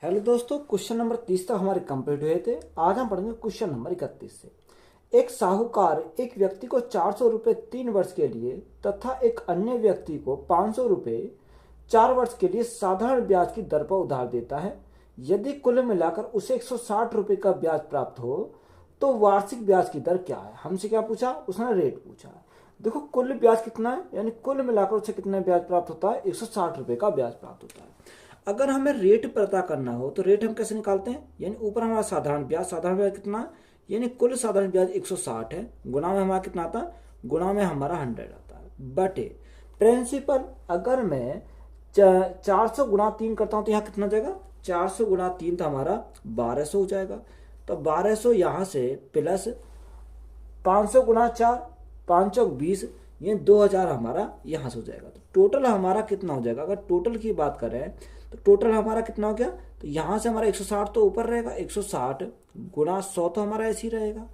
Hello दोस्तों, question number 30 तक हमारे कंप्लीट हुए थे। आज हम पढ़ेंगे क्वेश्चन नंबर 31 से। एक साहूकार एक व्यक्ति को 400 रुपये 3 वर्ष के लिए तथा एक अन्य व्यक्ति को 500 रुपये 4 वर्ष के लिए साधारण ब्याज की दर पर उधार देता है। यदि कुल मिलाकर उसे 160 रुपये का ब्याज प्राप्त हो तो वार्षिक ब्याज की दर क्या है। हमसे क्या पूछा, उसने रेट पूछा। देखो, कुल ब्याज कितना है, यानी कुल मिलाकर उसे कितना ब्याज प्राप्त होता है, 160 रुपये का ब्याज प्राप्त होता है। अगर हमें रेट पता करना हो तो रेट हम कैसे निकालते हैं, यानी ऊपर हमारा साधारण ब्याज कितना है, यानी कुल साधारण ब्याज 160 है, गुणा में हमारा कितना आता है, गुणा में हमारा 100 आता है, बटे प्रिंसिपल। अगर मैं 400 गुणा 3 करता हूँ तो यहाँ कितना जाएगा, 400 गुणा 3 तो हमारा 1200 हो जाएगा। तो 1200 यहाँ से प्लस 500 गुणा 4, 5 चौक 20, ये 2000 हमारा यहाँ से हो जाएगा। तो टोटल हमारा कितना हो जाएगा, अगर टोटल की बात करें तो टोटल हमारा कितना हो गया, तो यहाँ से हमारा 160 तो ऊपर रहेगा, 160 गुणा 100 तो हमारा ऐसे ही रहेगा,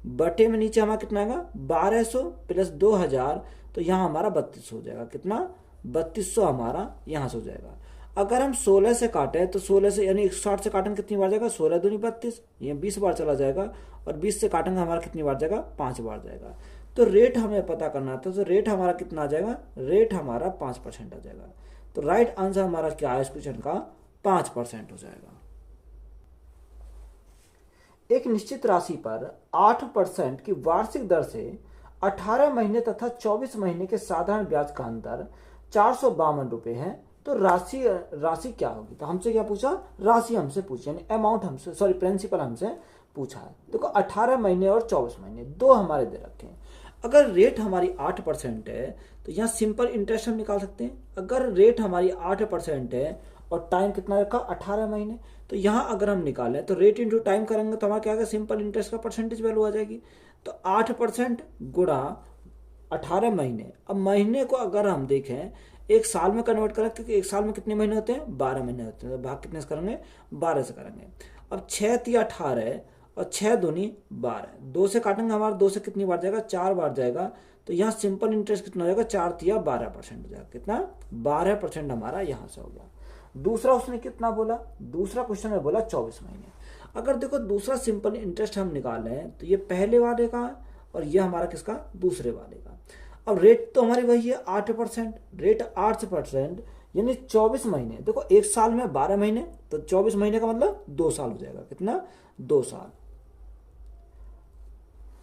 बटे में नीचे हमारा कितना आएगा 1200 प्लस 2000, तो यहाँ हमारा 3200 हो जाएगा। कितना, 3200 हमारा यहाँ से हो जाएगा। अगर हम 16 से काटें तो 16 से यानी 160 से काटेंगे कितनी बार जाएगा, 16 दूनी 32, ये 20 बार चला जाएगा, और 20 से काटेंगे हमारा कितनी बार जाएगा, 5 बार जाएगा। तो रेट हमें पता करना था, तो रेट हमारा कितना आ जाएगा, रेट हमारा 5% आ जाएगा। तो राइट आंसर हमारा क्या है इस क्वेश्चन का, 5% हो जाएगा। एक निश्चित राशि पर 8% की वार्षिक दर से 18 महीने तथा 24 महीने के साधारण ब्याज का अंतर 452 रुपये है, तो राशि राशि क्या होगी। तो हमसे क्या पूछा, राशि हमसे पूछी, यानी अमाउंट हमसे, सॉरी प्रिंसिपल हमसे पूछा है। देखो 18 महीने और 24 महीने दो हमारे दे रखे हैं। अगर रेट हमारी 8% है तो यहाँ सिंपल इंटरेस्ट हम निकाल सकते हैं। अगर रेट हमारी 8% है और टाइम कितना रखा, 18 महीने, तो यहाँ अगर हम निकालें तो रेट इंटू टाइम करेंगे तो हमारा क्या आएगा, सिंपल इंटरेस्ट का परसेंटेज वैल्यू आ जाएगी। तो 8% गुणा 18 महीने। अब महीने को अगर हम देखें एक साल में कन्वर्ट करें, क्योंकि एक साल में कितने महीने होते हैं, 12 महीने होते हैं, तो भाग कितने से करेंगे, 12 से करेंगे। अब 6 तिया 18 और 6 दूनी 12, 2 से काटेंगे हमारा, 2 से कितनी बार जाएगा, 4 बार जाएगा। तो यहाँ सिंपल इंटरेस्ट कितना हो जाएगा, 4 तिया 12% हो जाएगा। कितना, 12% हमारा यहाँ से हो गया। दूसरा उसने कितना बोला, दूसरा क्वेश्चन में बोला 24 महीने। अगर देखो दूसरा सिंपल इंटरेस्ट हम निकालें तो ये पहले वाले का और ये हमारा किसका, दूसरे वाले का। अब रेट तो हमारी वही है 8%, रेट 8%, यानी 24 महीने। देखो एक साल में 12 महीने, तो 24 महीने का मतलब 2 साल हो जाएगा। कितना, 2 साल,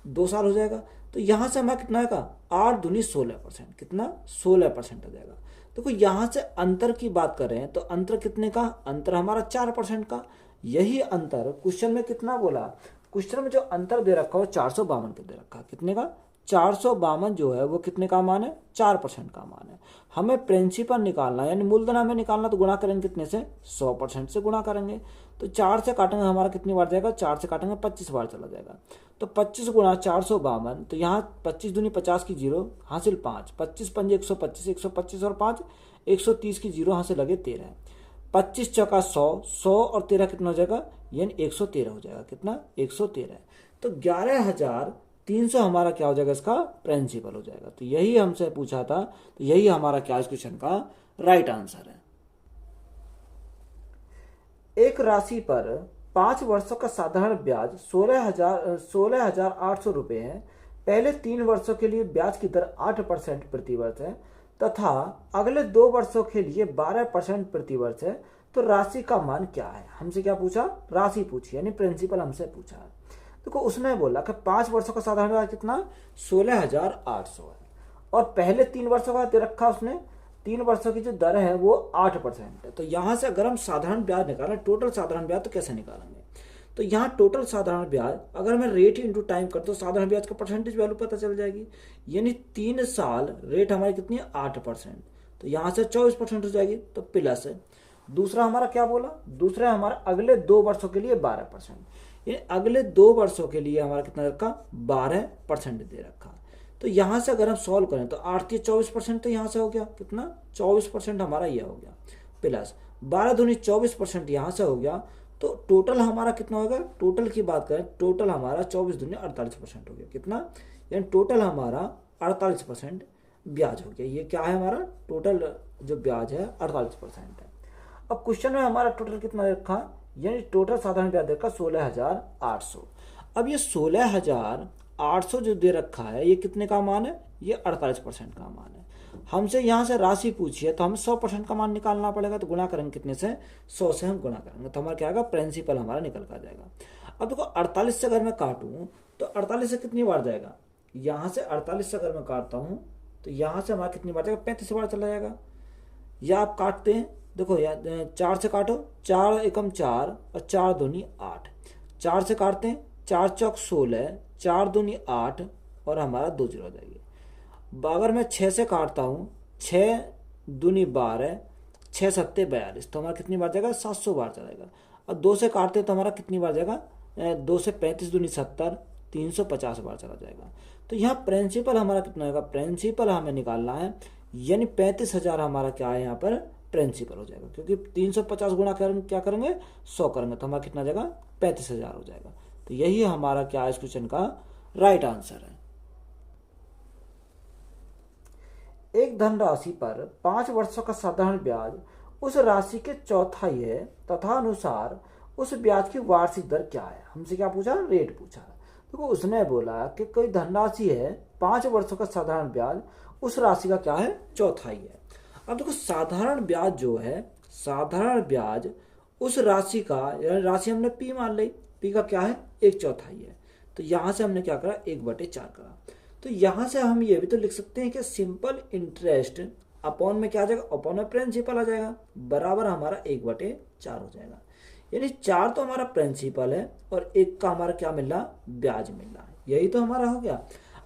2 साल हो जाएगा। तो यहां से हमारा कितना आएगा, 8 दूनी 16%, कितना, 16% हो जाएगा। देखो यहां से अंतर की बात करें तो अंतर कितने का, अंतर हमारा 4% का। यही अंतर क्वेश्चन में कितना बोला, क्वेश्चन में जो अंतर दे रखा हो 452 के दे रखा, कितने का, 452 जो है वो कितने का मान है, 4% का मान है। हमें प्रिंसिपल निकालना यानी मूलधन हमें निकालना, तो गुणा करेंगे कितने से, 100% से गुणा करेंगे। तो 4 से काटेंगे हमारा कितनी बार जाएगा, 4 से काटेंगे 25 बार चला जाएगा। तो 25 गुणा 452, तो यहाँ 25 दूनी 50 की जीरो हासिल 5, 25 पंजे 125, 125 और 5 130 की जीरो हासिल लगे 13, 25 चौका 100, 100 और 13 कितना हो जाएगा, यानी 113 हो जाएगा। कितना, 113। तो 11,300 हमारा क्या हो जाएगा, इसका प्रिंसिपल हो जाएगा। तो यही हमसे पूछा था, तो यही हमारा क्या इस क्वेश्चन का राइट आंसर है। एक राशि पर 5 वर्षों का साधारण ब्याज 16,800 रुपये है। पहले 3 वर्षों के लिए ब्याज की दर 8% प्रति वर्ष है तथा अगले 2 वर्षों के लिए 12% प्रति वर्ष है। तो राशि का मान क्या है। हमसे क्या पूछा, राशि पूछी, यानी प्रिंसिपल हमसे पूछा है। देखो उसने बोला कि 5 वर्षों का साधारण ब्याज कितना, 16,800 है, और पहले 3 वर्षों का दे रखा उसने, 3 वर्षों की जो दर है वो 8% है। तो यहां से अगर हम साधारण ब्याज निकालें, टोटल साधारण ब्याज, तो कैसे निकालेंगे, तो यहाँ टोटल साधारण ब्याज अगर मैं रेट इंटू टाइम करता हूँ, साधारण ब्याज का परसेंटेज वैल्यू पता चल जाएगी। यानी 3 साल रेट हमारी कितनी है, 8%, तो यहाँ से 24% हो जाएगी, तो प्लस है। दूसरा हमारा क्या बोला, दूसरा हमारा अगले 2 वर्षों के लिए 12%, यानी अगले 2 वर्षों के लिए हमारा कितना रखा, 12% दे रखा। तो यहाँ से अगर हम सॉल्व करें तो 8 या 24%, तो यहाँ से हो गया कितना, 24% हमारा यह हो गया, प्लस 12 दूनी 24% यहाँ से हो गया। तो टोटल हमारा कितना होगा, टोटल की बात करें, टोटल हमारा 24 दूनी 48% हो गया। कितना, यानी टोटल हमारा 48% ब्याज हो गया। ये क्या है, हमारा टोटल जो ब्याज है 48% है। अब क्वेश्चन में हमारा टोटल कितना रखा, यानी टोटल साधारण ब्याज दर का 16,800। अब ये 16,800 जो दे रखा है ये कितने का मान है, ये 48% का मान है। हमसे यहाँ से राशि पूछी है तो हमें 100% का मान निकालना पड़ेगा, तो गुणा करेंगे कितने से, 100 से हम गुणा करेंगे तो हमारा क्या आएगा, प्रिंसिपल हमारा निकल कर जाएगा। अब देखो 48 से अगर मैं काटूं तो 48 से कितनी बार जाएगा, यहाँ से 48 से अगर मैं काटता हूँ तो यहाँ से हमारा कितनी बार जाएगा, 35 बार चला जाएगा। या आप काटते हैं, देखो या 4 से काटो, 4 एकम 4 और 4 दूनी 8, 4 से काटते हैं, 4 चौक 16, 4 दूनी 8 और हमारा 2 जीरो हो जाएगी। अगर मैं 6 से काटता हूँ, 6 दूनी 12, 6 सत्ते 42, तो हमारा कितनी बार जाएगा, 700 बार चलेगा। और 2 से काटते तो हमारा कितनी बार जाएगा, 2 से 35 दूनी 70, 350 बार चला जाएगा। तो यहाँ प्रिंसिपल हमारा कितना होगा, प्रिंसिपल हमें निकालना है, यानी 35,000 हमारा क्या है यहाँ पर प्रिंसिपल हो जाएगा, क्योंकि 350 गुणा क्या करेंगे, 100 करेंगे तो हमारा कितना जाएगा, 35,000 हो जाएगा। तो यही हमारा क्या है इस क्वेश्चन का राइट आंसर है। एक धनराशि पर 5 वर्षों का साधारण ब्याज उस राशि के चौथाई है तथा अनुसार उस ब्याज की वार्षिक दर क्या है। हमसे क्या पूछा, रेट पूछा। देखो उसने बोला कि कोई धनराशि है, 5 वर्षों का साधारण ब्याज उस राशि का क्या है, चौथाई है। अब देखो साधारण ब्याज जो है, साधारण ब्याज उस राशि का, यानी राशि हमने पी मान ली, पी का क्या है, 1/4 है। तो यहां से हमने क्या करा, 1/4 करा। तो यहां से हम ये भी तो लिख सकते हैं कि सिंपल इंटरेस्ट अपॉन में क्या आ जाएगा, अपॉन में प्रिंसिपल आ जाएगा, बराबर हमारा 1/4 हो जाएगा। यानी 4 तो हमारा प्रिंसिपल है और 1 का हमारा क्या मिल रहा, ब्याज मिल रहा है। यही तो हमारा हो गया।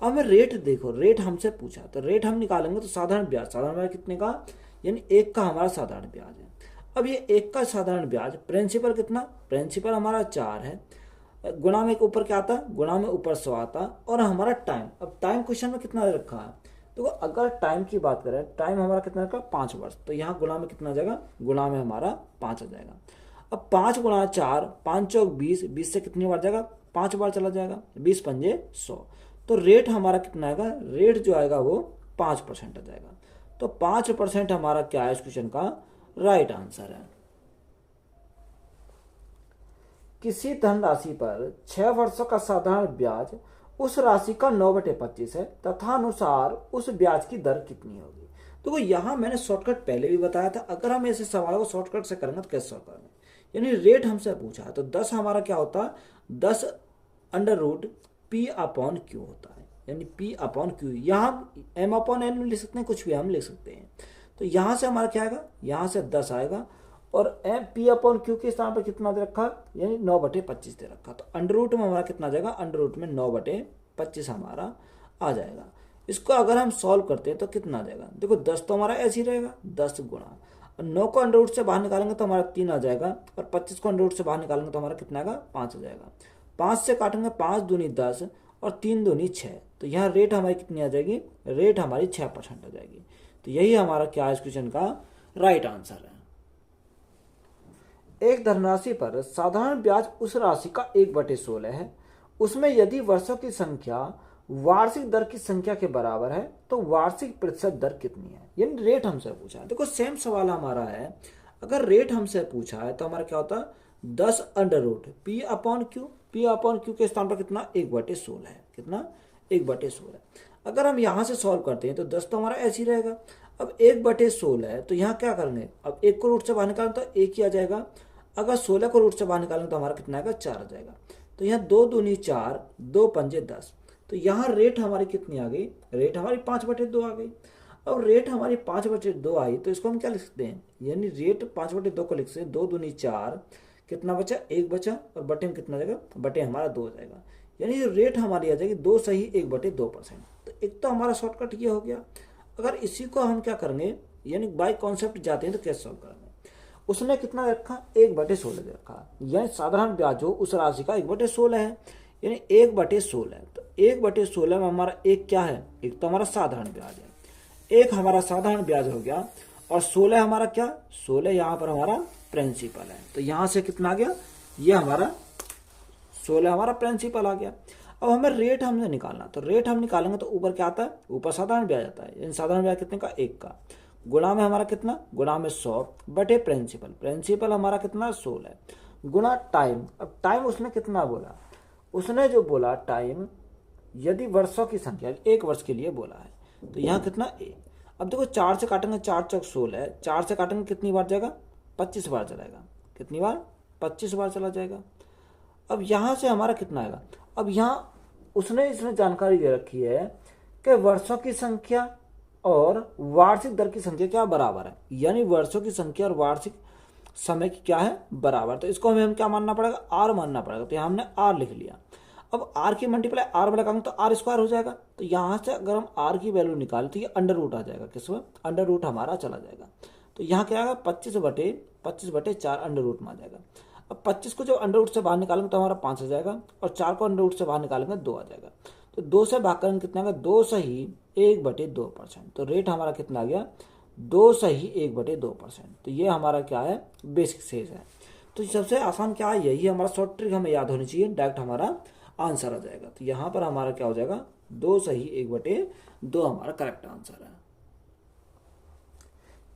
अब हमें रेट देखो, रेट हमसे पूछा तो रेट हम निकालेंगे तो साधारण ब्याज, साधारण ब्याज कितने का, यानी 1 का हमारा साधारण ब्याज है। अब ये 1 का साधारण ब्याज, प्रिंसिपल कितना, प्रिंसिपल हमारा 4 है, गुणा में ऊपर क्या आता, गुणा में ऊपर 100 आता, और हमारा टाइम, अब टाइम क्वेश्चन में कितना रखा है, तो अगर टाइम की बात करें, टाइम हमारा कितना रखा, 5 वर्ष, तो यहाँ गुणा में कितना जाएगा, गुणा में हमारा 5 आ जाएगा। अब 5 गुणा 4, 5 चौक 20, 20 से कितनी बार जाएगा, 5 बार चला जाएगा, 20 पंजे 100। तो रेट हमारा कितना आएगा, रेट जो आएगा वो 5% आ जाएगा। तो 5% हमारा क्या है इस क्वेश्चन का राइट आंसर है। किसी धनराशि पर 6 वर्षों का साधारण ब्याज उस राशि का 9/25 है तथा अनुसार उस ब्याज की दर कितनी होगी। तो यहाँ मैंने शॉर्टकट पहले भी बताया था, अगर हम ऐसे सवालों को शॉर्टकट से करेंगे तो कैसे सॉल्व करेंगे। यानी रेट हमसे पूछा है तो 10 हमारा क्या होता है, 10 अंडर रूट P/Q होता है, यानी P/Q। यहाँ M/N लिख सकते हैं, कुछ भी हम लिख सकते हैं। तो यहाँ से हमारा क्या आएगा, यहाँ से 10 आएगा और P/Q के स्थान पर कितना दे रखा, यानी 9/25 दे रखा। तो अंडर रूट में हमारा कितना आ जाएगा, अंडर रूट में 9/25 हमारा आ जाएगा। इसको अगर हम सॉल्व करते हैं तो कितना आ जाएगा, देखो 10 तो हमारा ऐसे ही रहेगा, 10 गुणा 9 को अंडर रूट से बाहर निकालेंगे तो हमारा 3 आ जाएगा, और 25 को अंडर रूट से बाहर निकालेंगे तो हमारा कितना आएगा, 5 आ जाएगा। 5 से काटेंगे, 5 दूनी 10 और 3 दूनी 6, तो यहाँ रेट हमारी कितनी आ जाएगी, रेट हमारी 6% आ जाएगी। तो यही हमारा क्या है इस क्वेश्चन का राइट आंसर है। एक धनराशि पर साधारण ब्याज उस राशि का 1/16 है, उसमें यदि वर्षों की संख्या वार्षिक दर की संख्या के बराबर है तो वार्षिक प्रतिशत दर कितनी है, यानी रेट हमसे पूछा है। देखो सेम सवाल हमारा है, अगर रेट हमसे पूछा है तो हमारा क्या होता है, 10 अंडर रूट P/Q, P/Q के स्थान पर कितना, 1/16 है, कितना 1/16। अगर हम यहाँ से सॉल्व करते हैं तो 10 तो हमारा ऐसे ही रहेगा। अब 1/16 है तो यहाँ क्या करेंगे, अब 1 को रूट से बाहर निकालें तो 1 ही आ जाएगा, अगर 16 को रूट से बाहर निकालें तो हमारा कितना आएगा, 4 आ जाएगा। तो यहाँ 2 दूनी 4, 2 पंजे 10, तो यहाँ रेट हमारी कितनी आ गई, रेट हमारी 5/2 आ गई। अब रेट हमारी 5/2 आई तो इसको हम क्या लिख सकते हैं, यानी रेट 5/2 को लिख सकते हैं, 2 दूनी 4, कितना बचा, 1 बचा, और बटे में कितना जाएगा, बटे हमारा 2 हो जाएगा, यानी रेट हमारी आ जाएगी 2 सही 1/2%। तो एक तो हमारा शॉर्टकट ये हो गया। अगर इसी को हम क्या करेंगे, यानी बाय कॉन्सेप्ट जाते हैं तो कैसे सॉल्व करेंगे। उसने कितना रखा, 1/16 दे रखा, यानी साधारण ब्याज हो उस राशि का 1/16 है, यानी 1/16। तो 1/16 में हमारा एक क्या है, एक तो हमारा साधारण ब्याज है, एक हमारा साधारण ब्याज हो गया, और 16 हमारा क्या, 16 यहाँ पर हमारा प्रिंसिपल है। तो यहाँ से कितना आ गया, ये हमारा 16 हमारा प्रिंसिपल आ गया। अब हमें रेट हमने निकालना, तो रेट हम निकालेंगे तो ऊपर क्या आता है, ऊपर साधारण ब्याज आता है, यानी साधारण ब्याज कितने का, 1 का। गुणा में हमारा कितना, गुणा में 100 बटे प्रिंसिपल, प्रिंसिपल हमारा कितना 16 गुणा टाइम। अब टाइम उसने कितना बोला, उसने जो बोला टाइम यदि वर्षों की संख्या 1 वर्ष के लिए बोला है तो यहाँ कितना 1। अब देखो 4 से काटेंगे, 4 चौक 16, 4 से काटेंगे कितनी बार जाएगा, 25 बार चलाएगा, कितनी बार, 25 बार चला जाएगा। अब यहाँ से हमारा कितना आएगा, अब यहाँ उसने इसमें जानकारी दे रखी है कि वर्षों की संख्या और वार्षिक दर की संख्या क्या बराबर है, यानी वर्षों की संख्या और वार्षिक समय की क्या है बराबर। तो इसको हमें क्या मानना पड़ेगा, आर मानना पड़ेगा। तो यहाँ हमने आर लिख लिया। अब आर की मल्टीप्लाई आर में लगाएंगे तो आर स्क्वायर हो जाएगा। तो यहाँ से अगर हम आर की वैल्यू निकालें तो ये अंडर रूट आ जाएगा, किसमें, अंडर रूट हमारा चला जाएगा। तो यहाँ क्या आएगा 25/4 अंडर रूट में आ जाएगा। अब 25 को जब अंडर रूट से बाहर निकालेंगे तो हमारा 5 आ जाएगा, और 4 को अंडर रूट से बाहर निकालेंगे 2 आ जाएगा। तो 2 से भाग करेंगे कितना आएगा, 2 सही 1/2%। तो रेट हमारा कितना आ गया, 2 सही 1/2%। तो ये हमारा क्या है, बेसिक शेष है। तो सबसे आसान क्या है, यही हमारा शॉर्ट ट्रिक हमें याद होनी चाहिए, डायरेक्ट हमारा आंसर आ जाएगा। तो यहाँ पर हमारा क्या हो जाएगा, 2 सही 1/2 हमारा करेक्ट आंसर है।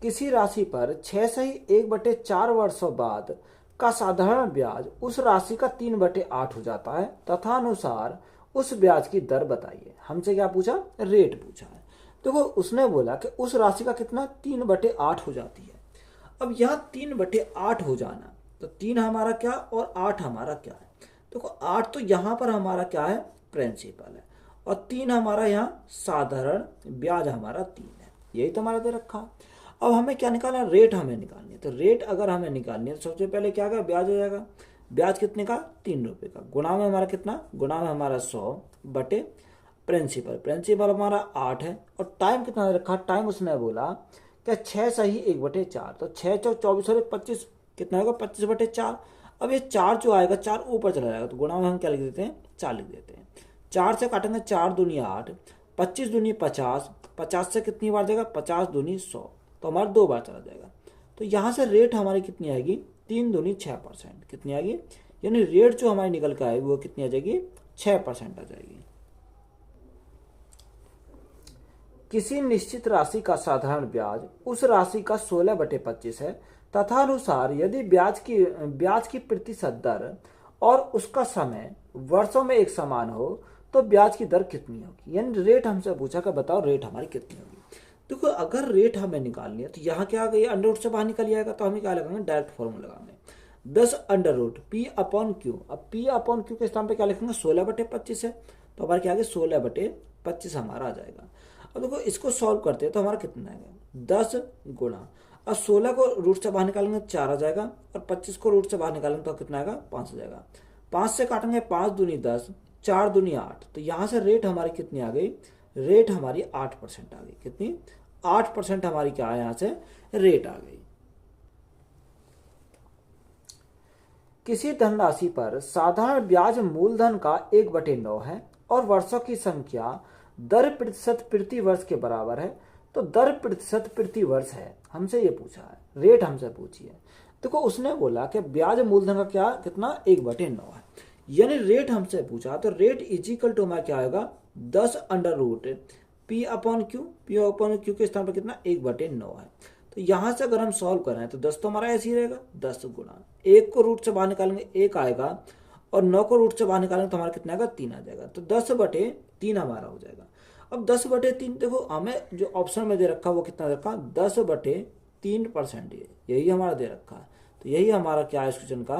किसी राशि पर 6 सही 1/4 वर्षों बाद का साधारण ब्याज उस राशि का 3/8 हो जाता है तथा अनुसार उस ब्याज की दर बताइए। हमसे क्या पूछा, रेट पूछा है। देखो उसने बोला कि उस राशि का कितना 3/8 हो जाती है। अब यहाँ 3/8 हो जाना, तो 3 हमारा क्या और 8 हमारा क्या है। देखो 8 तो यहाँ पर हमारा क्या है, प्रिंसिपल है, और 3 हमारा यहाँ साधारण ब्याज हमारा 3 है। यही तो हमारा दे रखा है। अब हमें क्या निकालना है, रेट हमें निकालनी है। तो रेट अगर हमें निकालनी है तो सबसे पहले क्या होगा, ब्याज हो जाएगा। ब्याज कितने का, 3 रुपये का। गुणा में हमारा कितना, गुणा में हमारा 100 बटे प्रिंसिपल, प्रिंसिपल हमारा 8 है। और टाइम कितना रखा, टाइम उसने बोला क्या 6 सही 1/4। तो 6 चौक 24 और 25 कितना होगा, 25/4। अब ये 4 जो आएगा 4 ऊपर चला जाएगा, तो गुणा में हम क्या लिख देते हैं, 4 लिख देते हैं। 4 से काटेंगे 4 दूनी 8, 25 दूनी 50, 50 से कितनी बार जाएगा, 50 दूनी 100, तो हमारा 2 बार चला जाएगा। तो यहाँ से रेट हमारी कितनी आएगी, 3 दूनी 6%। कितनी आएगी, यानी रेट जो हमारी निकल कर आएगी वो कितनी आ जाएगी, 6% आ जाएगी। किसी निश्चित राशि का साधारण ब्याज उस राशि का 16/25 है तथा अनुसार यदि ब्याज की प्रतिशत दर और उसका समय वर्षों में एक समान हो तो ब्याज की दर कितनी होगी। यानी रेट हमसे पूछा कि बताओ रेट हमारी कितनी होगी। देखो अगर रेट हमें निकालनी है तो यहाँ क्या आ गई, अंडर रूट से बाहर निकल जाएगा। तो हमें क्या लगाएंगे, डायरेक्ट फॉर्मूला लगाएंगे 10 अंडर रूट P/Q। अब P/Q के स्थान पे क्या लिखेंगे, 16/25 है, तो हमारा क्या आ गया 16/25 हमारा आ जाएगा। अब देखो इसको सॉल्व करते हैं तो हमारा कितना आएगा, 10 गुणा, अब 16 को रूट से बाहर निकालेंगे 4 आ जाएगा, और 25 को रूट से बाहर निकालेंगे तो कितना आएगा, 5 आ जाएगा। 5 से काटेंगे 5 दूनी 10, 4 दूनी 8। तो यहाँ से रेट हमारी कितनी आ गई, रेट हमारी 8% आ गई। कितनी, 8% हमारी क्या है, यहाँ से रेट आ गई। किसी धनराशि पर साधारण ब्याज मूलधन का 1/9 है और वर्षों की संख्या दर प्रतिशत प्रति वर्ष के बराबर है, तो दर प्रतिशत प्रति वर्ष है। हमसे ये पूछा है, रेट हमसे पूछी है। देखो उसने बोला कि ब्याज मूलधन का क्या कितना 1/9 है, यानी रेट हमसे पूछा, तो रेट इजिकल टू हमारा क्या आएगा, 10 अंडर रूट P/Q के स्थान पर कितना 1/9 है। तो यहाँ से अगर हम सॉल्व करें तो 10 तो हमारा ऐसे ही रहेगा, 10 गुणा 1 को रूट से बाहर निकालेंगे 1 आएगा, और 9 को रूट से बाहर निकालेंगे तो हमारा कितना आएगा, 3 आ जाएगा। तो 10/3 हमारा हो जाएगा। अब 10/3 देखो हमें जो ऑप्शन में दे रखा वो कितना रखा, 10/3%। यही हमारा दे रखा है। तो यही हमारा क्या है इस क्वेश्चन का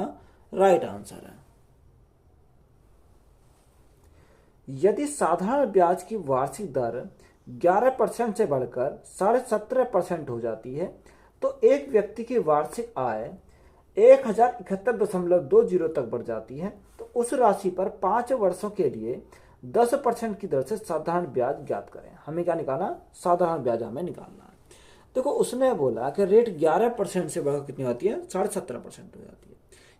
राइट आंसर है। यदि साधारण ब्याज की वार्षिक दर 11% से बढ़कर 17.5% हो जाती है तो एक व्यक्ति की वार्षिक आय 1071.20 तक बढ़ जाती है, तो उस राशि पर 5 वर्षों के लिए 10% की दर से साधारण ब्याज ज्ञात करें। हमें क्या निकालना, साधारण ब्याज हमें निकालना है। देखो उसने बोला कि रेट 11% से बढ़कर कितनी होती है, 17.5% हो जाती है।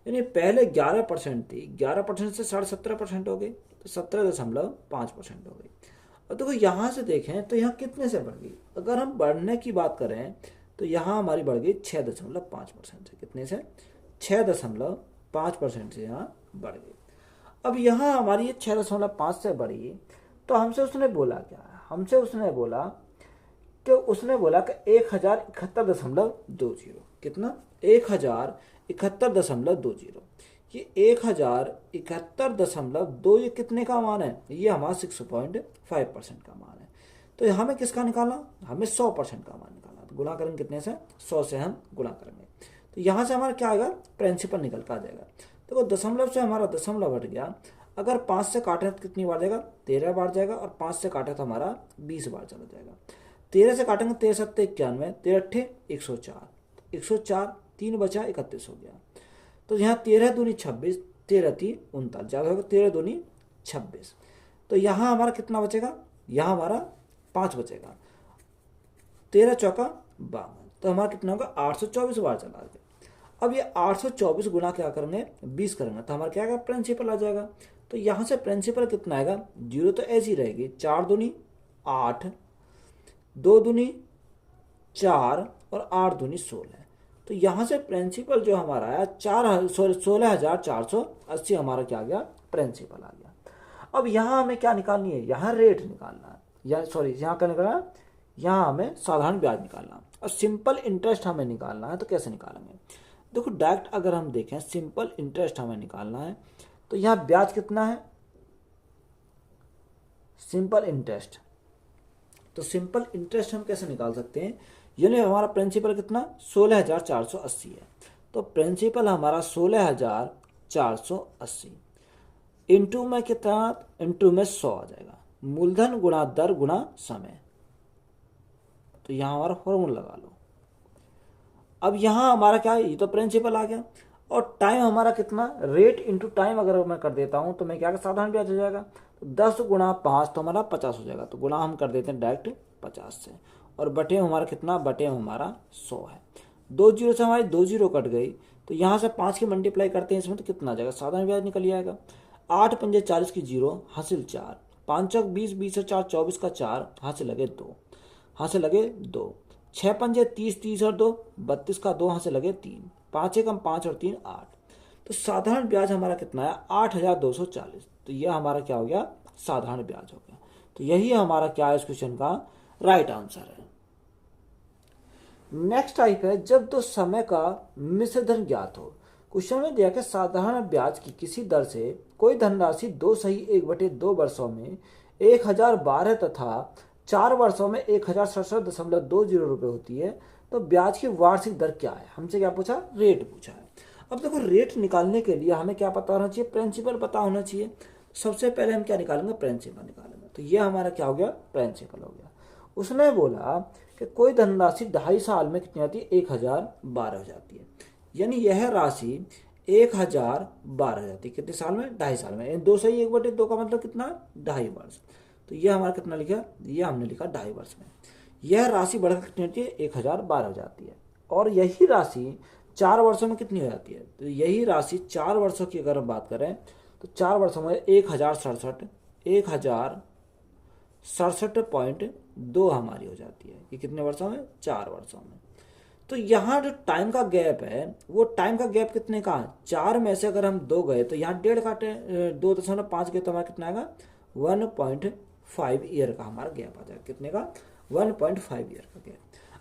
यानी पहले 11% थी, 11% से 17.5% हो गई, तो 17.5% हो गई। और देखो यहाँ से देखें तो यहाँ कितने से बढ़ गई, अगर हम बढ़ने की बात करें तो यहाँ हमारी बढ़ गई 6.5% से। कितने से, 6.5% से यहाँ बढ़ गई। अब यहाँ हमारी ये 6.5 से बढ़ी, तो हमसे उसने बोला क्या है, हमसे उसने बोला कि उसने बोला कि 1071.20, कितना 1071.20, ये 1071.2 ये कितने का मान है, ये हमारा 6.5% का मान है। तो हमें किसका निकालना, हमें 100% का मान निकालना। तो गुणा करेंगे कितने से, 100 से हम गुणा करेंगे। तो यहाँ से हमारा क्या आएगा, प्रिंसिपल निकल कर आ जाएगा। देखो दशमलव से हमारा दशमलव हट गया, अगर 5 से काटे तो कितनी बार जाएगा, 13 बार जाएगा, और 5 से काटे तो हमारा 20 बार चला जाएगा। 13 से काटेंगे 13 7 91, 13 8 104, 104, 3 बचा 31 हो गया। तो यहाँ 13 दूनी 26, 13 3 39, ज़्यादा होगा 13 दूनी 26। तो यहाँ हमारा कितना बचेगा, यहाँ हमारा 5 बचेगा, 13 चौका 52, तो हमारा कितना होगा 824 बार चला गया। अब ये 824 गुना क्या करेंगे, 20 करेंगे, तो हमारा क्या आएगा, प्रिंसिपल आ जाएगा। तो यहाँ से प्रिंसिपल कितना आएगा, 0 तो ऐसी रहेगी, 4 दूनी 8, 2 दूनी 4, और 8 दूनी 16। तो यहाँ से प्रिंसिपल जो हमारा आया 16,480 हमारा क्या आ गया, प्रिंसिपल आ गया। अब यहाँ हमें क्या निकालनी है, यहाँ रेट निकालना है, या सॉरी यहाँ क्या निकालना है, यहाँ हमें साधारण ब्याज निकालना है। और सिंपल इंटरेस्ट हमें निकालना है, तो कैसे निकालेंगे, देखो डायरेक्ट अगर हम देखें सिंपल इंटरेस्ट हमें निकालना है, तो यहाँ ब्याज कितना है, सिंपल इंटरेस्ट। तो सिंपल इंटरेस्ट हम कैसे निकाल सकते हैं, यानी हमारा प्रिंसिपल कितना 16,480 है। तो प्रिंसिपल हमारा 16,480 इंटू में कितना, इंटू में 100 आ जाएगा, मूलधन गुणा दर गुणा समय। तो यहाँ हमारा फॉर्मूला लगा लो। अब यहाँ हमारा क्या है, ये तो प्रिंसिपल आ गया, और टाइम हमारा कितना, रेट इंटू टाइम अगर मैं कर देता हूँ तो मैं क्या साधारण ब्याज हो जाएगा। तो 10 गुणा 5 तो हमारा 50 हो जाएगा, तो गुणा हम कर देते हैं डायरेक्ट 50 से, और बटे हमारा कितना, बटे हमारा 100 है। 2 जीरो से हमारी 2 जीरो कट गई, तो यहाँ से 5 की मल्टीप्लाई करते हैं इसमें, तो कितना आ जाएगा, साधारण ब्याज निकल जाएगा। 8 पंजे 40 की 0, हासिल 4, 5 चौक 20, 20 और 4 24 का 4, हासिल लगे 2, हासिल लगे 2, 6 पंजे 30, 30 और 2 32 का 2, हासिल लगे 3, 5 एकम 5 और 3 8। तो साधारण ब्याज हमारा कितना है, 8,240। तो यह हमारा क्या हो गया, साधारण ब्याज हो गया। तो यही हमारा क्या है, इस क्वेश्चन का राइट आंसर है। नेक्स्ट टाइप है, जब दो समय का मिश्र धन ज्ञात हो। क्वेश्चन में दिया कि साधारण ब्याज की किसी दर से कोई धनराशि 2 सही 1/2 वर्षों में 1012 तथा 4 वर्षों में 1067.20 रुपये होती है, तो ब्याज की वार्षिक दर क्या है। हमसे क्या पूछा, रेट पूछा है। अब देखो रेट निकालने के लिए हमें क्या पता होना चाहिए, प्रिंसिपल पता होना चाहिए। सबसे पहले हम क्या निकालेंगे, प्रिंसिपल निकालेंगे। तो ये हमारा क्या हो गया, प्रिंसिपल हो गया। उसने बोला कि कोई धनराशि 2.5 साल में कितनी आती है, 1012 हो जाती है, यानी यह राशि 1012 हो जाती है कितने साल में, 2.5 साल में। 2 सही 1/2 का मतलब कितना, 2.5 वर्ष। तो ये हमारा कितना लिखा, ये हमने लिखा 2.5 वर्ष में। यह राशि बढ़कर कितनी होती है, 1012 हो जाती है। और यही राशि 4 वर्षों में कितनी हो जाती है, तो यही राशि 4 वर्षों की अगर हम बात करें तो 4 वर्षों में 1067.2 हमारी हो जाती है। ये कितने वर्षों में, 4 वर्षों में। तो यहाँ जो टाइम का गैप है, वो टाइम का गैप कितने का है, 4 में से अगर हम 2 गए तो यहाँ 1.5 काटे, 2.5 गए तो हमारा कितना आएगा, 1.5 ईयर का हमारा गैप आ जाएगा। कितने का, 1.5 ईयर का गैप।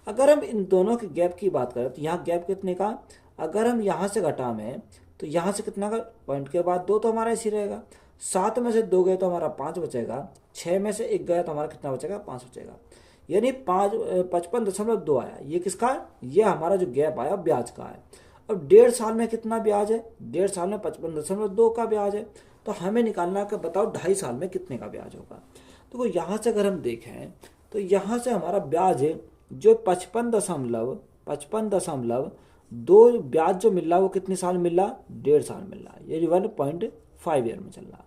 अगर हम इन दोनों के गैप की बात करें तो यहाँ गैप कितने का, अगर हम यहाँ से घटाएं तो यहाँ से कितना का, पॉइंट के बाद 2 तो हमारा इसी रहेगा। 7 में से 2 गए तो हमारा 5 बचेगा, 6 में से 1 गया तो हमारा कितना बचेगा, 5 बचेगा, यानी 55.2 आया। ये किसका है, ये हमारा जो गैप आया ब्याज का है। अब 1.5 साल में कितना ब्याज है, 1.5 साल में 55.2 का ब्याज है। तो हमें निकालना है कि बताओ 2.5 साल में कितने का ब्याज होगा। तो यहाँ से अगर हम देखें तो यहाँ से हमारा ब्याज है जो 55.2 ब्याज जो मिल रहा है वो कितने साल मिल रहा है, 1.5 साल मिल रहा है, ये 1.5 ईयर में चल रहा है।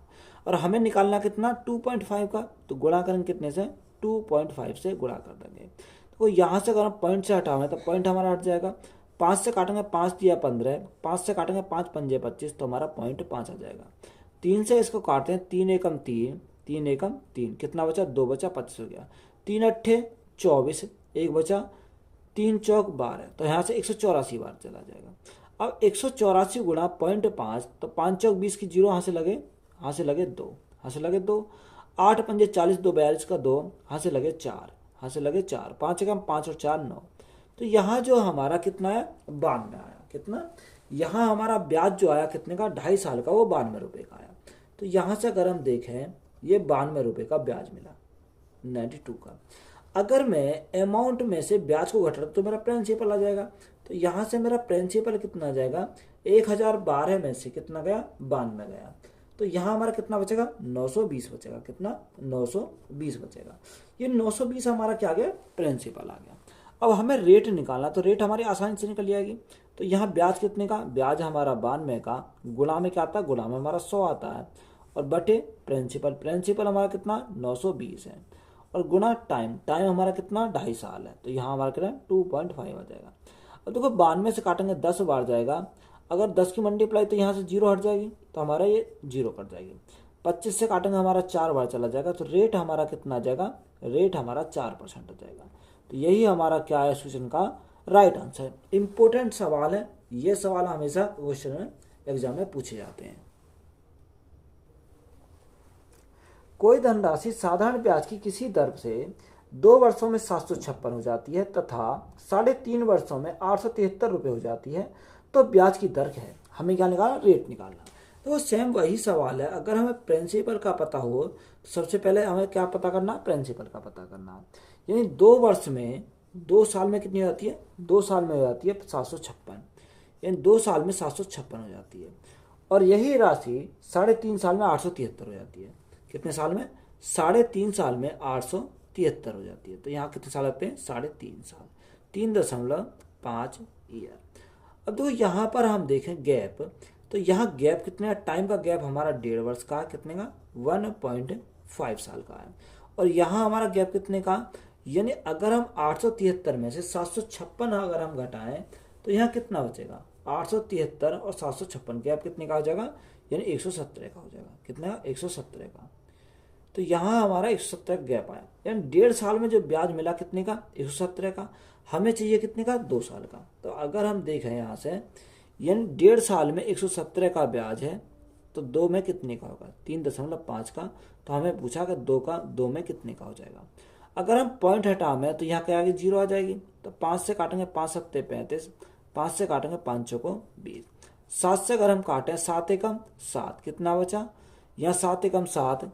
और हमें निकालना कितना, 2.5 का। तो गुणा करेंगे कितने से, 2.5 से गुणा कर देंगे। तो यहाँ से अगर हम पॉइंट से हटाएंगे तो पॉइंट हमारा हट जाएगा। 5 से काटेंगे 5 दिया 15, 5 से काटेंगे 5 पंजे 25, तो हमारा 0.5 आ जाएगा। 3 से इसको काटते हैं, 3 एकम 3, 3 एकम 3, कितना बचा, 2 बचा, 25 हो गया। 3 अट्ठे 24, 1 बचा, 3 चौक 12, तो यहाँ से 184 बार चला जाएगा। अब 184 गुणा 0.5, तो 5 चौक 20 की 0, यहाँ से लगे 2, यहाँ से लगे 2, 8 पंजे 40, 2 42 का 2, यहाँ से लगे 4, यहाँ से लगे 4, 5 एकम 5 और 4 9। तो यहाँ जो हमारा कितना है 92 आया। कितना, यहाँ हमारा ब्याज जो आया कितने का 2.5 साल का, वो 92 रुपये का आया। तो यहाँ से अगर हम देखें ये 92 रुपये का ब्याज मिला 92 का। अगर मैं अमाउंट में से ब्याज को घटा तो मेरा प्रिंसिपल आ जाएगा। तो यहाँ से मेरा प्रिंसिपल कितना आ जाएगा 1012 में से कितना गया 92 गया। तो यहाँ हमारा कितना बचेगा 920 बचेगा। कितना 920 बचेगा। ये 920 हमारा क्या आ गया प्रिंसिपल आ गया। अब हमें रेट निकालना, तो रेट हमारी आसानी से निकल जाएगी। तो यहाँ ब्याज कितने का, ब्याज हमारा 92 का, गुणा में क्या आता है, गुणा में हमारा 100 आता है, और बटे प्रिंसिपल, प्रिंसिपल हमारा कितना 920 है, और गुना टाइम, टाइम हमारा कितना 2.5 साल है। तो यहाँ हमारा कितना 2.5 आ जाएगा। अब देखो 92 से काटेंगे 10 बार जाएगा, अगर 10 की मल्टीप्लाई तो यहाँ से 0 हट जाएगी, तो हमारा ये 0 कट जाएगी। 25 से काटेंगे हमारा 4 बार चला जाएगा, तो रेट हमारा कितना आ जाएगा, रेट हमारा 4% हो जाएगा। तो यही हमारा क्या है क्वेश्चन का राइट आंसर। इंपॉर्टेंट सवाल है, ये सवाल हमेशा क्वेश्चन में एग्जाम में पूछे जाते हैं। कोई धनराशि साधारण ब्याज की किसी दर से 2 वर्षों में 756 हो जाती है तथा 3.5 वर्षों में 873 रुपये हो जाती है, तो ब्याज की दर क्या है, हमें क्या निकालना, रेट निकालना। तो सेम वही सवाल है। अगर हमें प्रिंसिपल का पता हो तो सबसे पहले हमें क्या पता करना, प्रिंसिपल का पता करना। यानी 2 वर्ष में, 2 साल में कितनी हो जाती है, 2 साल में हो जाती है 756, यानी 2 साल में 756 हो जाती है। और यही राशि 3.5 साल में 873 हो जाती है। कितने साल में, 3.5 साल में 873 हो जाती है। तो यहाँ कितने साल लगते हैं, 3.5 साल, 3.5 ईयर। अब देखो यहाँ पर हम देखें गैप, तो यहाँ गैप कितने, टाइम का गैप हमारा 1.5 वर्ष का, कितने का 1.5 साल का है। और यहाँ हमारा गैप कितने का, यानी अगर हम 873 में से 756 अगर हम घटाएं तो यहाँ कितना बचेगा, 873 और 756 गैप कितने का हो जाएगा, यानी 117 का हो जाएगा। कितना, 117 का। तो यहाँ हमारा 117 गैप आया, यानी 1.5 साल में जो ब्याज मिला कितने का, 117 का। हमें चाहिए कितने का, 2 साल का। तो अगर हम देखें यहाँ से, यानी 1.5 साल में 117 का ब्याज है, तो 2 में कितने का होगा, 3.5 का। तो हमें पूछा कि 2 में कितने का हो जाएगा। अगर हम पॉइंट हटाएं तो यहाँ क्या आगे 0 आ जाएगी। तो 5 से काटेंगे 5 सत्ते 35, 5 से काटेंगे 5 चौको 20, 7 से अगर हम काटें 7 एकम 7, कितना बचा, यहाँ 7 एकम 7,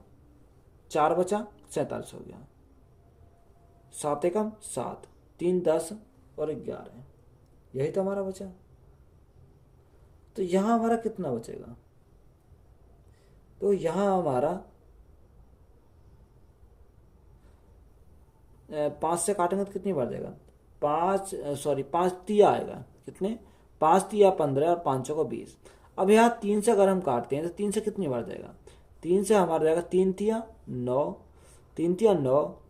4 बचा 47 हो गया, 7 एकम 7, 3 10 और 11, यही तो हमारा बचा। तो यहाँ हमारा कितना बचेगा, तो यहाँ हमारा 5 से काटेंगे तो कितनी बार जाएगा, 5 तिया आएगा, कितने 5 तिया 15 और 5 को 20। अब यहाँ 3 से अगर हम काटते हैं तो 3 से कितनी बार जाएगा, 3 से हमारा जाएगा 3 तिया 9, 3 तिया 9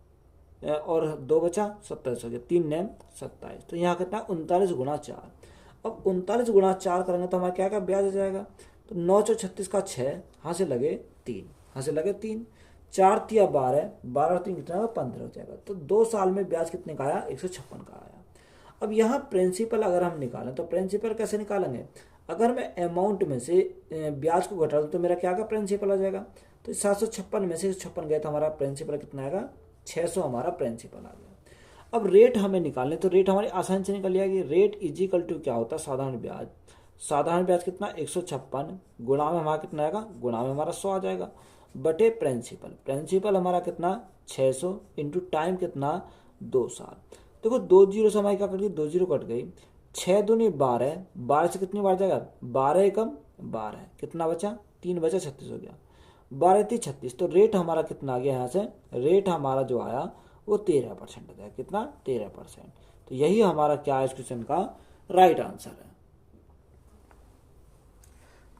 और 2 बचा 27 हो गया, 3 9 27। तो यहाँ कितना 39 गुणा 4। अब 39 गुणा 4 करेंगे तो हमारा क्या क्या ब्याज आ जाएगा, तो 9 चौ 36 का 6, यहाँ से लगे 3, यहाँ से लगे 3, 4 तिया 12, 12 और 3 कितना 15 हो जाएगा। तो 2 साल में ब्याज कितने का आया, 156 का आया। अब यहाँ प्रिंसिपल अगर हम निकालें तो प्रिंसिपल कैसे निकालेंगे, अगर मैं अमाउंट में से ब्याज को घटा दूँ तो मेरा क्या का प्रिंसिपल आ जाएगा। तो 756 में से 56 गया तो हमारा प्रिंसिपल कितना आएगा, 600 हमारा प्रिंसिपल आ गया। अब रेट हमें निकालने, तो रेट हमारी आसानी से निकल जाएगी। रेट इजिकल टू क्या होता है, साधारण ब्याज। साधारण ब्याज कितना 156, गुणा में हमारा कितना आएगा, गुणा में हमारा 100 आ जाएगा, बटे प्रिंसिपल, प्रिंसिपल हमारा कितना 600 इंटू टाइम कितना 2 साल। देखो 2 जीरो से हमारी क्या कट गई, 2 जीरो कट गई, 6 दूनी 12, 12 से कितनी बार जाएगा, 12 एकम 12, कितना बचा 3 बचा 36 हो गया, 12 3 36। तो रेट हमारा कितना आ गया, यहाँ से रेट हमारा जो आया वो 13% आ जाएगा, कितना 13%। तो यही हमारा क्या है इस क्वेश्चन का राइट आंसर है।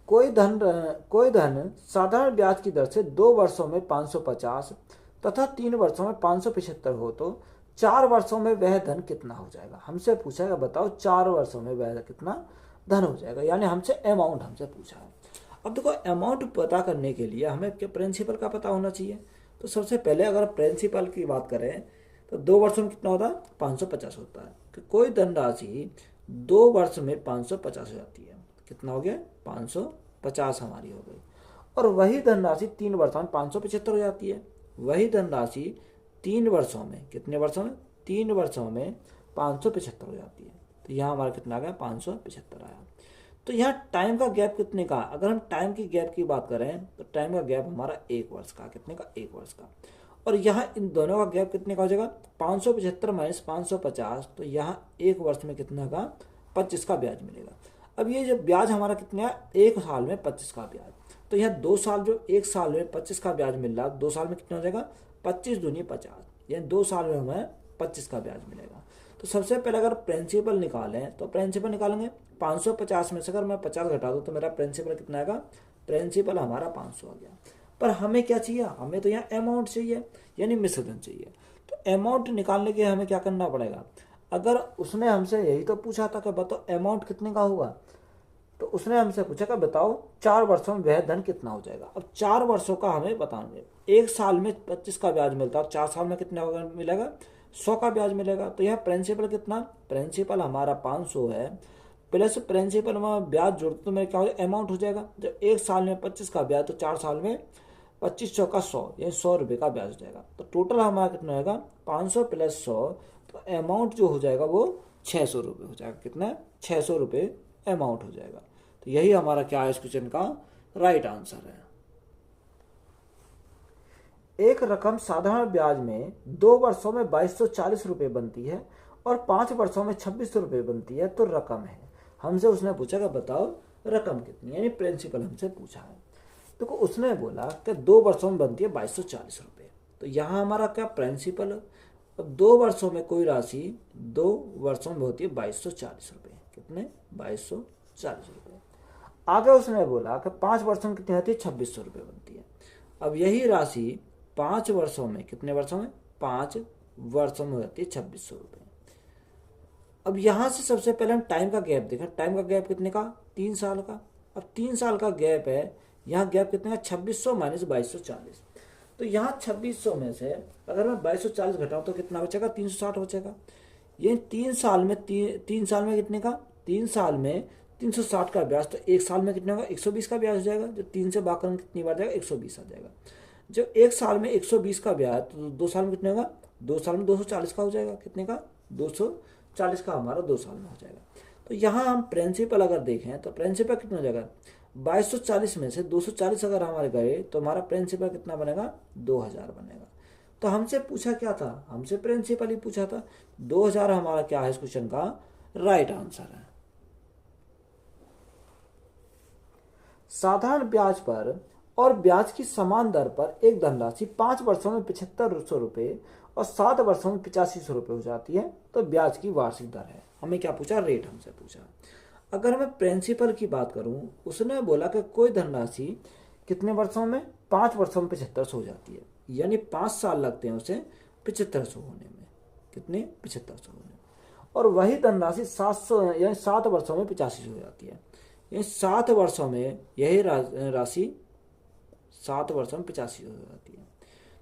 कोई धन साधारण ब्याज की दर से 2 वर्षों में 550 तथा 3 वर्षों में 575 हो तो 4 वर्षों में वह धन कितना हो जाएगा। हमसे पूछा है, बताओ 4 वर्षों में वह कितना धन हो जाएगा, यानी हमसे अमाउंट हमसे पूछा है। अब देखो अमाउंट पता करने के लिए हमें क्या प्रिंसिपल का पता होना चाहिए। तो सबसे पहले अगर प्रिंसिपल की बात करें तो 2 वर्षों में कितना होता है, 550 होता है। कि कोई धनराशि 2 वर्ष में 550 हो जाती है, कितना हो गया 550 हमारी हो गई। और वही धनराशि 3 वर्ष में 575 हो जाती है। वही धनराशि 3 वर्षों में, कितने वर्षों में, 3 वर्षों में 575 हो जाती है। तो यहाँ हमारा कितना आ गया, 575 आया। तो यहाँ टाइम का गैप कितने का, अगर हम टाइम की गैप की बात करें तो टाइम का गैप हमारा 1 वर्ष का, कितने का, 1 वर्ष का। और यहाँ इन दोनों का गैप कितने का हो जाएगा, 575 माइनस 550, तो यहाँ 1 वर्ष में कितना का, 25 का ब्याज मिलेगा। अब ये जो ब्याज हमारा कितना है, 1 साल में 25 का ब्याज, तो यहाँ 2 साल जो 1 साल में 25 का ब्याज मिल रहा है, 2 साल में कितना हो जाएगा, 25 दूनी 50, यानी 2 साल में हमें 25 का ब्याज मिलेगा। तो सबसे पहले अगर प्रिंसिपल निकालें तो प्रिंसिपल निकालेंगे 550 में से अगर मैं 50 घटा दूँ तो मेरा प्रिंसिपल कितना आएगा, प्रिंसिपल हमारा 500 आ गया। पर हमें क्या चाहिए, हमें तो यहाँ अमाउंट चाहिए, यानी मिश्रधन चाहिए। तो अमाउंट निकालने के हमें क्या करना पड़ेगा, अगर उसने हमसे यही तो पूछा था कि बताओ अमाउंट कितने का होगा, तो उसने हमसे पूछा कि बताओ 4 वर्षों में वह धन कितना हो जाएगा। अब 4 वर्षों का हमें बताना है, 1 साल में 25 का ब्याज मिलता है, 4 साल में कितना मिलेगा, 100 का ब्याज मिलेगा। तो यह प्रिंसिपल कितना, प्रिंसिपल हमारा 500 है, प्लस प्रिंसिपल में ब्याज जोड़ते तो मेरा क्या हो जाएगा, अमाउंट हो जाएगा। जब 1 साल में 25 का ब्याज, तो 4 साल में 2500 का 100, यानी 100 रुपये का ब्याज हो जाएगा। तो टोटल हमारा कितना होगा, 500 प्लस 100, तो अमाउंट जो हो जाएगा वो 600 रुपये हो जाएगा। कितना, 600 रुपये अमाउंट हो जाएगा। तो यही हमारा क्या है इस क्वेश्चन का राइट आंसर है। एक रकम साधारण ब्याज में 2 वर्षों में 2240 रुपये बनती है और 5 वर्षों में 2600 रुपये बनती है, तो रकम है। हमसे उसने पूछा कि बताओ रकम कितनी है, यानी प्रिंसिपल हमसे पूछा है। तो उसने बोला कि 2 वर्षों में बनती है 2240 रुपये। तो यहाँ हमारा क्या प्रिंसिपल, अब 2 वर्षों में कोई राशि 2 वर्षों में होती है 2240 रुपये, कितने, 2240 रुपये। आगे उसने बोला कि 5 वर्षों में कितनी होती है, 2600 रुपये बनती है। अब यही राशि 5 वर्षों में, कितने वर्षों में, 5 वर्षों में होती है 2600 रुपये। अब यहाँ से सबसे पहले हम टाइम का गैप देखें, टाइम का गैप कितने का, 3 साल का। अब 3 साल का गैप है, यहाँ गैप कितने का, 2600 माइनस 2240। तो यहाँ 2600 में से अगर मैं 2240 घटाऊँ तो कितना बचेगा, 360 बचेगा। ये 3 साल में 3 साल में कितने का, 3 साल में 360 का ब्याज, तो 1 साल में कितने होगा, 120 का ब्याज हो जाएगा। जब 3 से भाग करेंगे कितनी बार जाएगा, 120 आ जाएगा। जब 1 साल में 120 का ब्याज, तो 2 साल में कितने होगा, 2 साल में 240 का हो जाएगा। कितने का, 240 का हमारा 2 साल में हो जाएगा। तो यहाँ हम प्रिंसिपल अगर देखें तो प्रिंसिपल कितना हो जाएगा, 2240 में से 240 अगर हमारे गए तो हमारा प्रिंसिपल कितना बनेगा, 2000 बनेगा। तो हमसे पूछा क्या था, हमसे प्रिंसिपल ही पूछा था। 2000 हमारा क्या है इस क्वेश्चन का राइट आंसर है। साधारण ब्याज पर और ब्याज की समान दर पर एक धनराशि 5 वर्षों में 7500 रुपये और 7 वर्षों में 8500 रुपये हो जाती है, तो ब्याज की वार्षिक दर है। हमें क्या पूछा, रेट हमसे पूछा। अगर मैं प्रिंसिपल की बात करूं, उसने बोला कि कोई धनराशि कितने वर्षों में, 5 वर्षों में 7500 हो जाती है, यानी 5 साल लगते हैं उसे 7500 होने में, कितने, 7500 होने में। और वही धनराशि 700 यानी 7 वर्षों में 8500 हो जाती है, यानी 7 वर्षों में यही राशि 7 वर्षों में 8500 हो जाती है।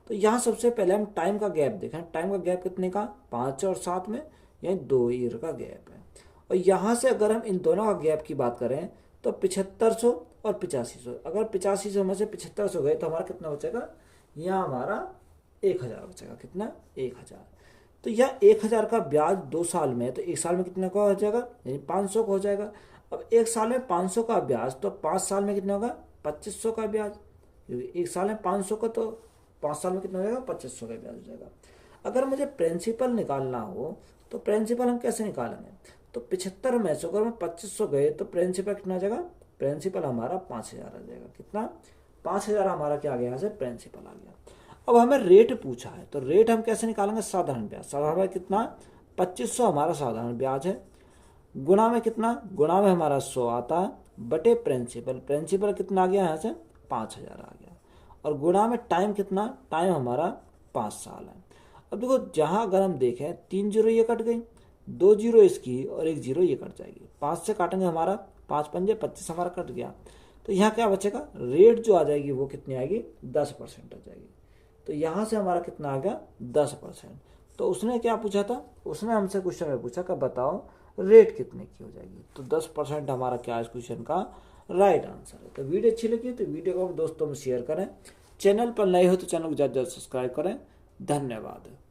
तो यहाँ सबसे पहले हम टाइम का गैप देखें, टाइम का गैप कितने का, 5 और 7 में, यानी 2 ईयर का गैप है। और यहाँ से अगर हम इन दोनों का गैप की बात करें तो 7500 और 8500, अगर 8500 में से 7500 गए तो हमारा कितना बचेगा, यहाँ हमारा 1000 बचेगा। कितना, 1000। तो यह 1000 का ब्याज 2 साल में, तो 1 साल में कितना का हो जाएगा, यानी 500 का हो जाएगा। अब 1 साल में 500 का ब्याज, तो 5 साल में कितना होगा, 2500 का ब्याज, क्योंकि 1 साल में 500 का, तो 5 साल में कितना हो जाएगा, 2500 का ब्याज हो जाएगा। अगर मुझे प्रिंसिपल निकालना हो तो प्रिंसिपल हम कैसे निकालेंगे, तो 75 में से अगर मैं 2500 गए तो प्रिंसिपल कितना आ जाएगा, प्रिंसिपल हमारा 5000 आ जाएगा। कितना, 5000 हमारा क्या आ गया, यहाँ से प्रिंसिपल आ गया। अब हमें रेट पूछा है, तो रेट हम कैसे निकालेंगे, साधारण ब्याज। साधारण ब्याज कितना, 2500 हमारा साधारण ब्याज है, गुणा में कितना, गुणा में हमारा 100 आता है, बटे प्रिंसिपल, प्रिंसिपल कितना आ गया, यहाँ से 5000 आ गया। और गुणा में टाइम कितना, टाइम हमारा 5 साल है। अब देखो जहाँ अगर हम देखें 3 जीरो ये कट गई, 2 जीरो इसकी और 1 जीरो ये कट जाएगी, 5 से काटेंगे हमारा 5 पंजे 25 हमारा कट गया। तो यहाँ क्या बचेगा, रेट जो आ जाएगी वो कितनी आएगी, 10% आ जाएगी। तो यहाँ से हमारा कितना आ गया, 10%। तो उसने क्या पूछा था, उसने हमसे क्वेश्चन में पूछा कि बताओ रेट कितने की हो जाएगी, तो 10% हमारा क्या है इस क्वेश्चन का राइट आंसर है। तो वीडियो अच्छी लगी तो वीडियो को दोस्तों में शेयर करें, चैनल पर नए हो तो चैनल को ज़्यादा सब्सक्राइब करें। धन्यवाद।